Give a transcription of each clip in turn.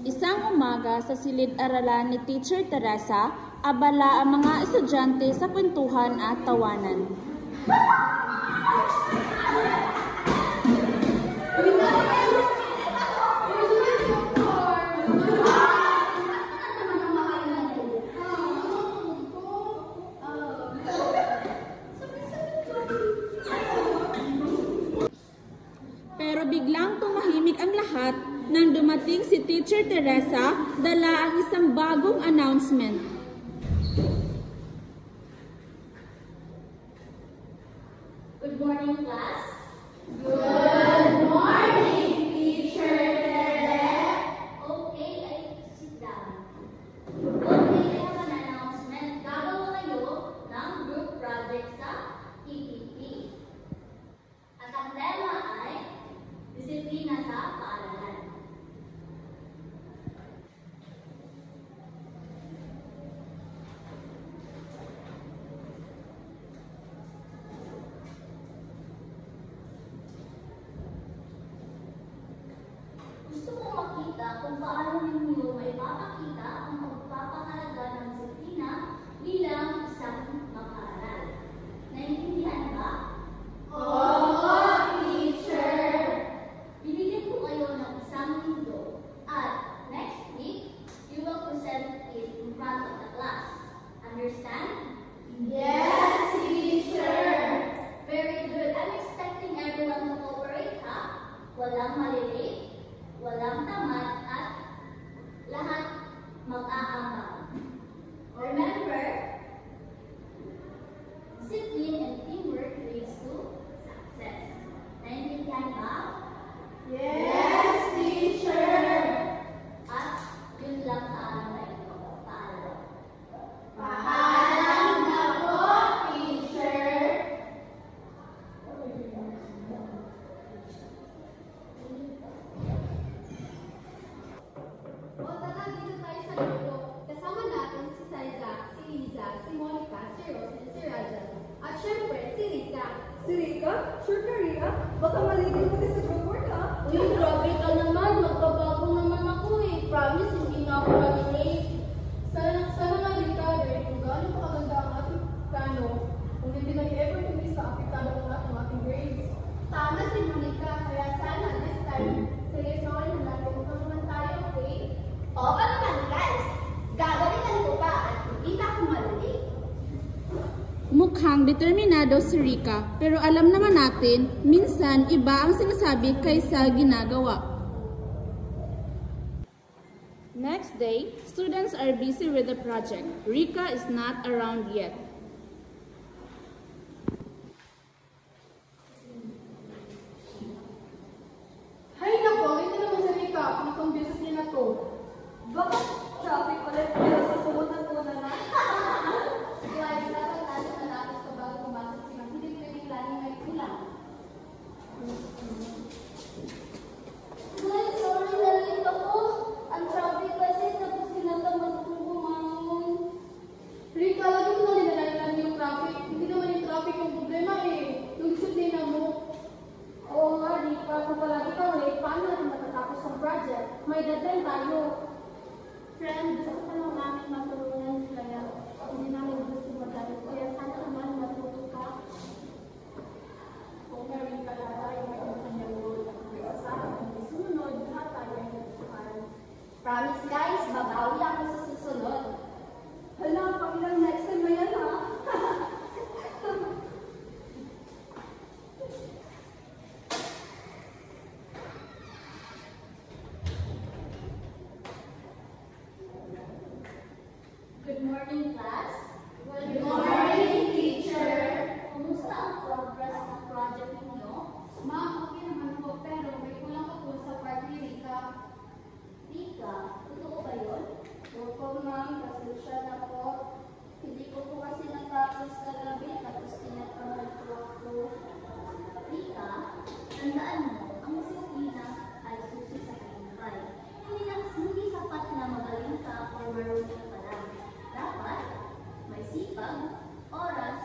Isang umaga sa silid-aralan ni Teacher Teresa, abala ang mga estudyante sa kwentuhan at tawanan. Pero biglang tumahimik ang lahat nang dumating si Teacher Teresa, dala ang isang bagong announcement. Good morning, class. Good morning, Teacher Teresa. Okay, sit down. Okay, I have an announcement. Gagawa kayo ng group project sa EPP. At ang tema ay disiplina sa paaralan. Gusto kong makita kung paano ninyo may papakita ang pagpapahalaga ng disiplina bilang isang mag-aaral. Naiintindihan ba? Oo, teacher! Binigyan ko kayo ng isang linggo at next week, you will present it in front of the class. Understand? Yes, teacher! Very good. I'm expecting everyone to cooperate, ha? Walang malilate, walang tamad, at lahat mag-aambag. Remember, discipline and teamwork leads to success. Naiintindihan ba? Yes, teacher! At yun lang sa araw na ito. Paalam. Paalam na po, teacher! O tara, dito tayo sa grupo. Kasama natin si Saiza, si Liza, si Monica, si Rose, si Raja. At syempre, si Rika. Si Rika? Sure ka, Rika? Baka maligin mo din sa group work, ha? Uy, grabe ka naman. Magbabago naman ako eh. Promise, hindi na ako nag-relate. Sana nga, Rika, kung gaano pa kaganda ang ating plano, kung hindi nag-effort hindi sa apektado ang ating grades. Tama si Monica, kaya sana this time, seryosohin na natin kung naman tayo, okay? Oo pa naman, guys. Gagawin ko pa at hindi na ako malilate. Mukhang determinado si Rika, pero alam naman natin, minsan iba ang sinasabi kaysa ginagawa. Next day, students are busy with the project. Rika is not around yet. Hay nako, ito naman si Rika, pinakang beses niya na to. Baka traffic ulit pero sa pumunta-punta na. Guys, dapat natin natapos ka bago pumasok sila. Hindi pwedeng laging may kulang. Guys, sorry na late ako. Ang traffic kasi tapos tinatamad kong bumangon. Rika, lagi mo na nilalagyan yung traffic. Hindi naman yung traffic yung problema eh. Yung disiplina mo. Oo nga, Rika. Kung palagi ka late, paano natin matatapos ang project? May deadline tayo. Friend, gusto ko lang namin matulungan kaya hindi namin gusto magalit. Kaya sana naman matuto ka. Kung meron ka na tayo, may kanyang role at may kasama. Kung sumunod, lahat tayo ay nagsukaan. Promise guys, babawi ako sa susunod. Hala, pakilang next time na yan, ha? Good morning, class. Good morning, teacher. Kumusta ang progress ng project ninyo? Ma'am, okay naman po, pero may kulang pa po sa part ni Rika. Rika, totoo ba yun? Opo, ma'am, pasensya na po. Hindi ko po kasi natapos kagabi tapos tinatamad ko ako. Rika, tandaan mo, ang disiplina ay susi sa tagumpay. Hindi sapat na magaling ka o marunong ka lang. Dapat may sipag, oras,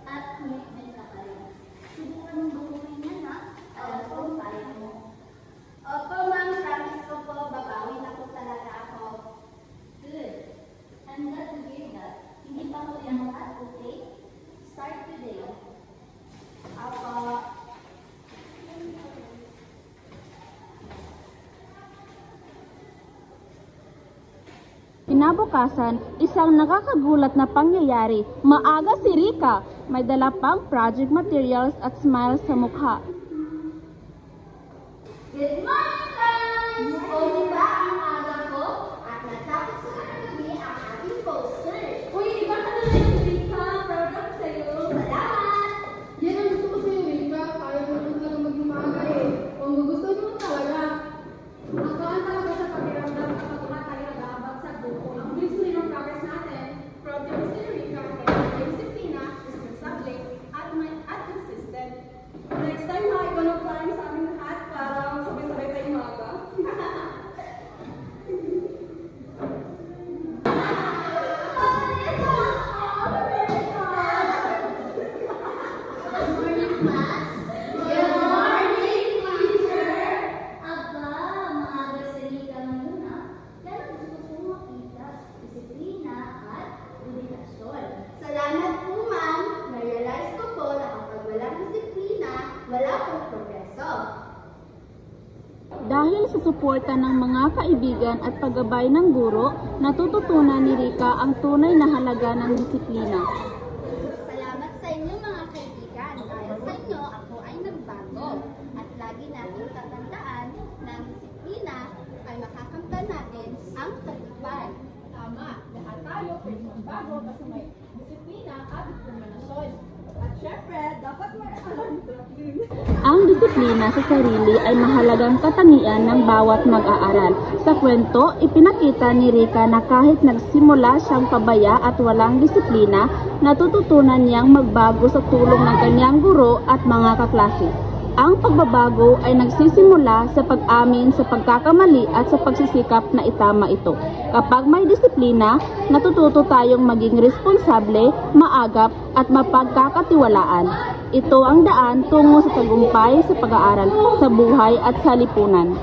at commitment ka pa rin. Subukan mong gawin yan, ha? Alam ko, kaya mo. Opo, ma'am, promise ko po, babawi na po talaga kinabukasan, isang nakakagulat na pangyayari. Maaga si Rika, may dala pang project materials at smile sa mukha. Good morning, friends! O diba ang aga ko? At natapos ko na kagabi ang ating poster. Uy, iba ka na rin, Rika. Proud ako sa'yo. Salamat! Yan ang gusto ko sa'yo, Rika. Kaya mo naman talaga maging maaga eh. Kung gusto mo talaga. Nakuhaan talaga sa pakiramdam kapag lahat tayo nag-aabag sa buko. Ang bilis mo ng progress natin. Proud ako sa'yo, Rika. Kaya may disiplina, responsable, at consistent. Next time ha, ikaw na plan sa aming lahat para sabay-sabay tayo maaga. Good morning, class. Good morning, teacher. Aba, maaga sa Rika ngayon ha. Pero gusto ko makita disiplina at dedikasyon. Salamat po, ma'am. Na-realize ko po na kapag walang disiplina, wala pong progreso. Dahil sa suporta ng mga kaibigan at paggabay ng guro, natututunan ni Rika ang tunay na halaga ng disiplina. Salamat sa inyo mga kaibigan. Dahil sa inyo, ako ay nagbago. At lagi natin tatandaan na ang disiplina ay makakamtan natin ang tagumpay. Tama, lahat tayo pwede magbago basta may disiplina at determinasyon. At syempre, dapat may Ang disiplina sa sarili ay mahalagang katangian ng bawat mag-aaral. Sa kwento, ipinakita ni Rika na kahit nagsimula siyang pabaya at walang disiplina, natututunan niyang magbago sa tulong ng kanyang guro at mga kaklase. Ang pagbabago ay nagsisimula sa pag-amin sa pagkakamali at sa pagsisikap na itama ito. Kapag may disiplina, natututo tayong maging responsable, maagap at mapagkakatiwalaan. Ito ang daan tungo sa tagumpay sa pag-aaral, sa buhay at sa lipunan.